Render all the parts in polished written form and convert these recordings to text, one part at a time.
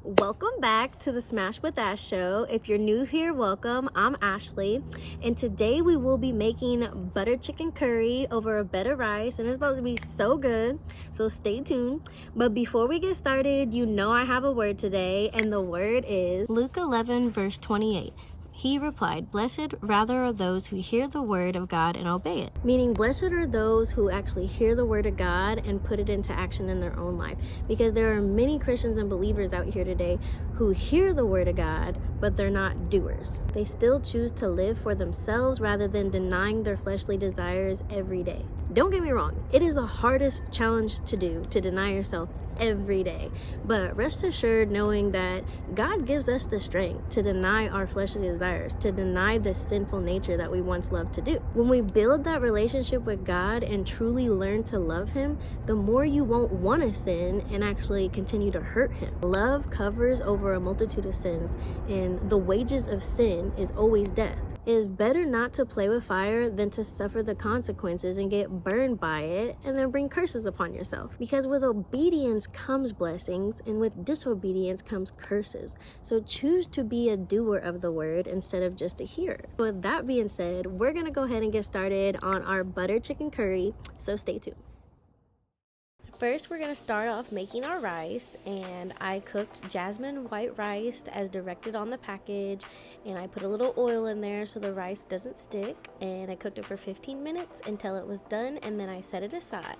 Welcome back to the Smash with Ash show. If you're new here, welcome. I'm Ashley, and today we will be making butter chicken curry over a bed of rice, and it's about to be so good, so stay tuned. But before we get started, you know I have a word today, and the word is Luke 11 verse 28. He replied, "Blessed rather are those who hear the word of God and obey it." Meaning, blessed are those who actually hear the word of God and put it into action in their own life. Because there are many Christians and believers out here today who hear the word of God, but they're not doers. They still choose to live for themselves rather than denying their fleshly desires every day. Don't get me wrong, it is the hardest challenge to do, to deny yourself every day. But rest assured knowing that God gives us the strength to deny our fleshly desires, to deny the sinful nature that we once loved to do. When we build that relationship with God and truly learn to love Him, the more you won't want to sin and actually continue to hurt Him. Love covers over a multitude of sins, and the wages of sin is always death. It is better not to play with fire than to suffer the consequences and get burned by it and then bring curses upon yourself. Because with obedience comes blessings, and with disobedience comes curses. So choose to be a doer of the word instead of just a hearer. With that being said, we're going to go ahead and get started on our butter chicken curry, so stay tuned. First, we're going to start off making our rice, and I cooked Jasmine white rice as directed on the package, and I put a little oil in there so the rice doesn't stick, and I cooked it for 15 minutes until it was done, and then I set it aside.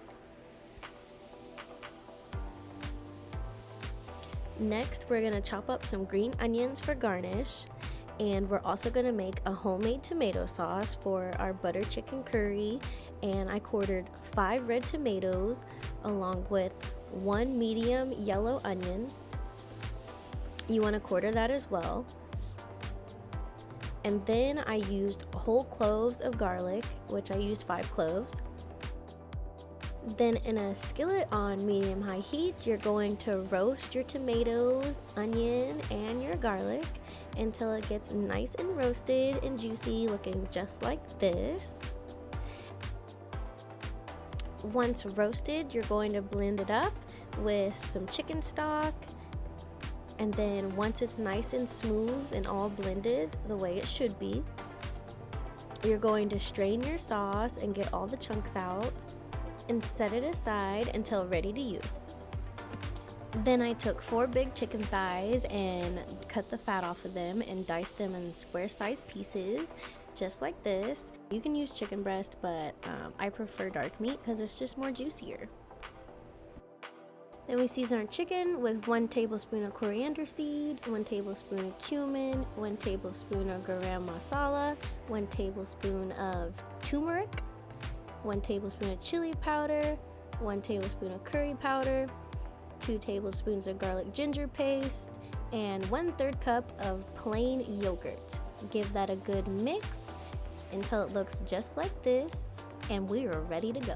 Next, we're going to chop up some green onions for garnish, and we're also going to make a homemade tomato sauce for our butter chicken curry, and I quartered 5 red tomatoes along with 1 medium yellow onion. You want to quarter that as well. And then I used whole cloves of garlic, which I used 5 cloves. Then in a skillet on medium-high heat, you're going to roast your tomatoes, onion, and your garlic until it gets nice and roasted and juicy, looking just like this. Once roasted, you're going to blend it up with some chicken stock, and then once it's nice and smooth and all blended the way it should be, you're going to strain your sauce and get all the chunks out and set it aside until ready to use. Then I took 4 big chicken thighs and cut the fat off of them and diced them in square-sized pieces, just like this. You can use chicken breast, but I prefer dark meat because it's just more juicier. Then we season our chicken with 1 tablespoon of coriander seed, 1 tablespoon of cumin, 1 tablespoon of garam masala, 1 tablespoon of turmeric, 1 tablespoon of chili powder, 1 tablespoon of curry powder, 2 tablespoons of garlic ginger paste, and 1/3 cup of plain yogurt. Give that a good mix until it looks just like this, and we are ready to go.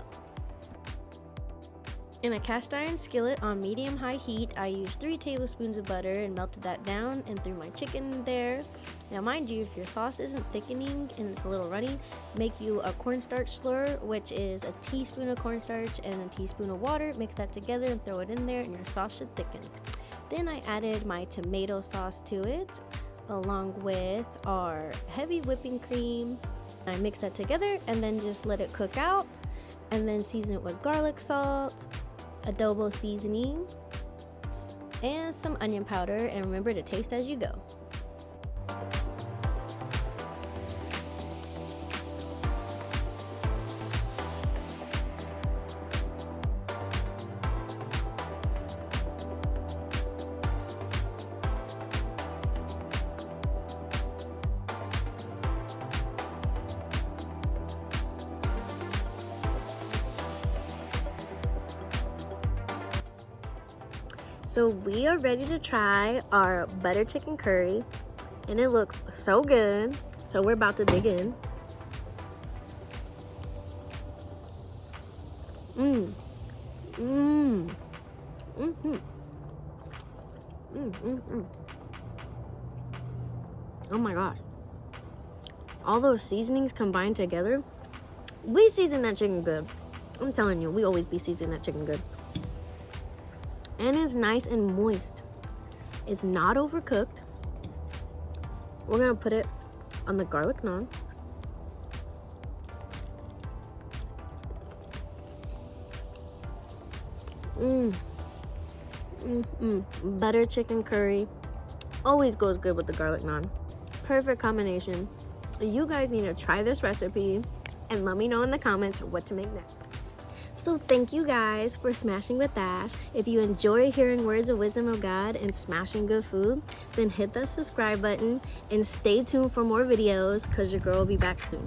In a cast iron skillet on medium-high heat, I used 3 tablespoons of butter and melted that down and threw my chicken there. Now mind you, if your sauce isn't thickening and it's a little runny, make you a cornstarch slur, which is a teaspoon of cornstarch and a teaspoon of water. Mix that together and throw it in there, and your sauce should thicken. Then I added my tomato sauce to it, along with our heavy whipping cream. I mix that together and then just let it cook out, and then season it with garlic salt, Adobo seasoning, and some onion powder, and remember to taste as you go. So we are ready to try our butter chicken curry, and it looks so good. So we're about to dig in. Oh my gosh. All those seasonings combined together. We season that chicken good. I'm telling you, we always be seasoning that chicken good. And it's nice and moist. It's not overcooked. We're gonna put it on the garlic naan. Butter chicken curry always goes good with the garlic naan. Perfect combination. You guys need to try this recipe and let me know in the comments what to make next. So thank you guys for smashing with Ash. If you enjoy hearing words of wisdom of God and smashing good food, then hit that subscribe button and stay tuned for more videos because your girl will be back soon.